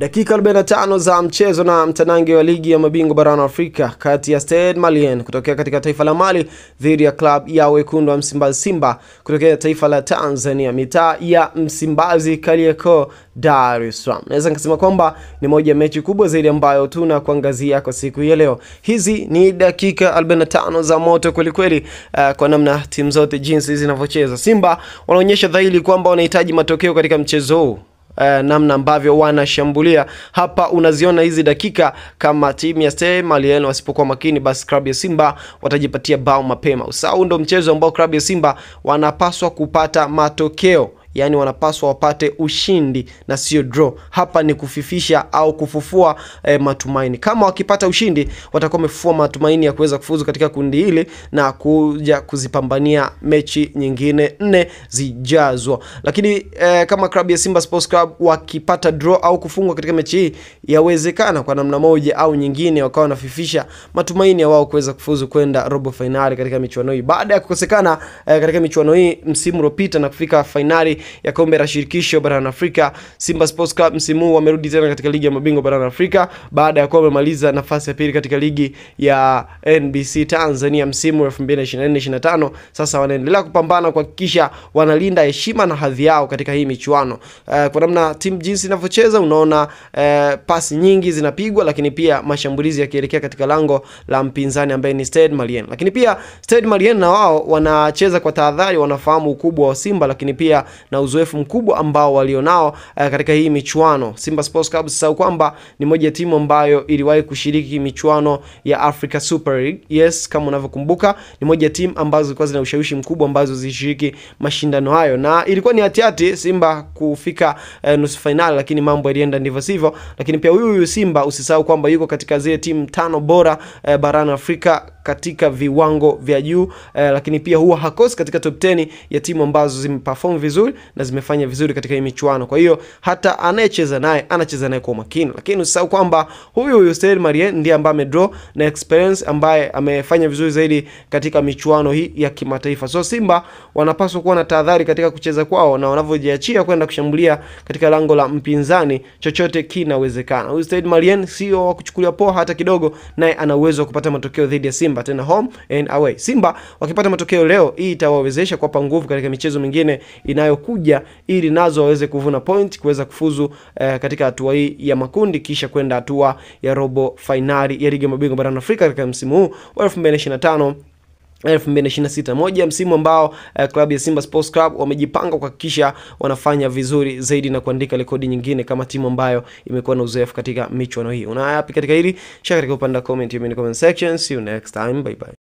Dakika 45 za mchezo na mtanange wa ligi ya mabingwa barani Afrika kati ya Stade Malien kutokea katika taifa la Mali dhidi ya club ya wekundu wa Msimbazi Simba kutokea taifa la Tanzania, mitaa ya Msimbazi, Kariakoo, Dar es Salaam. Naweza nikasema kwamba ni moja mechi kubwa zaidi ambayo tuna kuangazia kwa siku ya leo. Hizi ni dakika 45 za moto kweli kweli, kwa namna timu zote jinsi zinavyocheza. Simba wanaonyesha dhahiri kwamba wanahitaji matokeo katika mchezo huu. Namna ambavyo wanashambulia hapa unaziona hizi dakika, kama timu ya Stade Malien wasipokuwa makini, basi klabu ya Simba watajipatia bao mapema. Usahau ndo mchezo ambao klabu ya Simba wanapaswa kupata matokeo, yani wanapaswa wapate ushindi na sio draw. Hapa ni kufifisha au kufufua matumaini. Kama wakipata ushindi watakuwa wamefufua matumaini ya kuweza kufuzu katika kundi hili na kuja kuzipambania mechi nyingine 4 zijazwa. Lakini kama klabu ya Simba Sports Club wakipata draw au kufungwa katika mechi hii, yawezekana kwa namna moja au nyingine wakawa wanafifisha matumaini ya wao kuweza kufuzu kwenda robo finali katika michuano hii, baada ya kukosekana katika michuano hii msimu uliopita na kufika finali ya kombe la shirikisho barani Afrika. Simba Sports Club msimu huu wamerudi tena katika ligi ya mabingwa barani Afrika baada ya kuwa wamemaliza nafasi ya pili katika ligi ya NBC Tanzania msimu 2024-2025. Sasa wanaendelea kupambana kuhakikisha wanalinda heshima na hadhi yao katika hii michuano. Kwa namna timu jinsi inavyocheza unaona pasi nyingi zinapigwa, lakini pia mashambulizi yakielekea katika lango la mpinzani ambaye ni Stade Malien. Lakini pia Stade Malien na wao wanacheza kwa tahadhari, wanafahamu ukubwa wa Simba, lakini pia na uzoefu mkubwa ambao walionao katika hii michuano. Simba Sports Club sasa kwamba ni moja ya timu ambayo iliwahi kushiriki michuano ya Africa Super League. Yes, kama unavyokumbuka ni moja ya timu ambazo zilikuwa zina ushawishi mkubwa ambazo zilishiriki mashindano hayo, na ilikuwa ni hatihati Simba kufika nusu finali, lakini mambo yalienda ndivyo sivyo. Lakini pia huyu Simba usisahau kwamba yuko katika zile timu 5 bora barani Afrika katika viwango vya juu, lakini pia huwa hakosi katika top 10 ya timu ambazo zimeperform vizuri na zimefanya vizuri katika hii michuano. Kwa hiyo hata anayecheza naye anacheza naye kwa makini. Lakini usisahau kwamba huyu Stade Malien ndiye ambaye amedraw na experience, ambaye amefanya vizuri zaidi katika michuano hii ya kimataifa. So Simba wanapaswa kuwa na tahadhari katika kucheza kwao, na wanavyojiachia kwenda kushambulia katika lango la mpinzani chochote kinawezekana. Huyu Stade Malien sio wa kuchukulia poa hata kidogo, naye ana uwezo wa kupata matokeo dhidi ya Simba, tena home and away. Simba wakipata matokeo leo, hii itawawezesha kuwapa nguvu katika michezo mingine inayokuja, ili nazo waweze kuvuna point kuweza kufuzu katika hatua hii ya makundi, kisha kwenda hatua ya robo finali ya ligi ya mabingwa barani Afrika katika msimu huu wa 2025-2026. Moja msimu ambao klabu ya Simba Sports Club wamejipanga kuhakikisha wanafanya vizuri zaidi na kuandika rekodi nyingine kama timu ambayo imekuwa na uzoefu katika michuano hii. Una yapi katika hili? Share katika upande wa comment section. See you next time. Bye bye.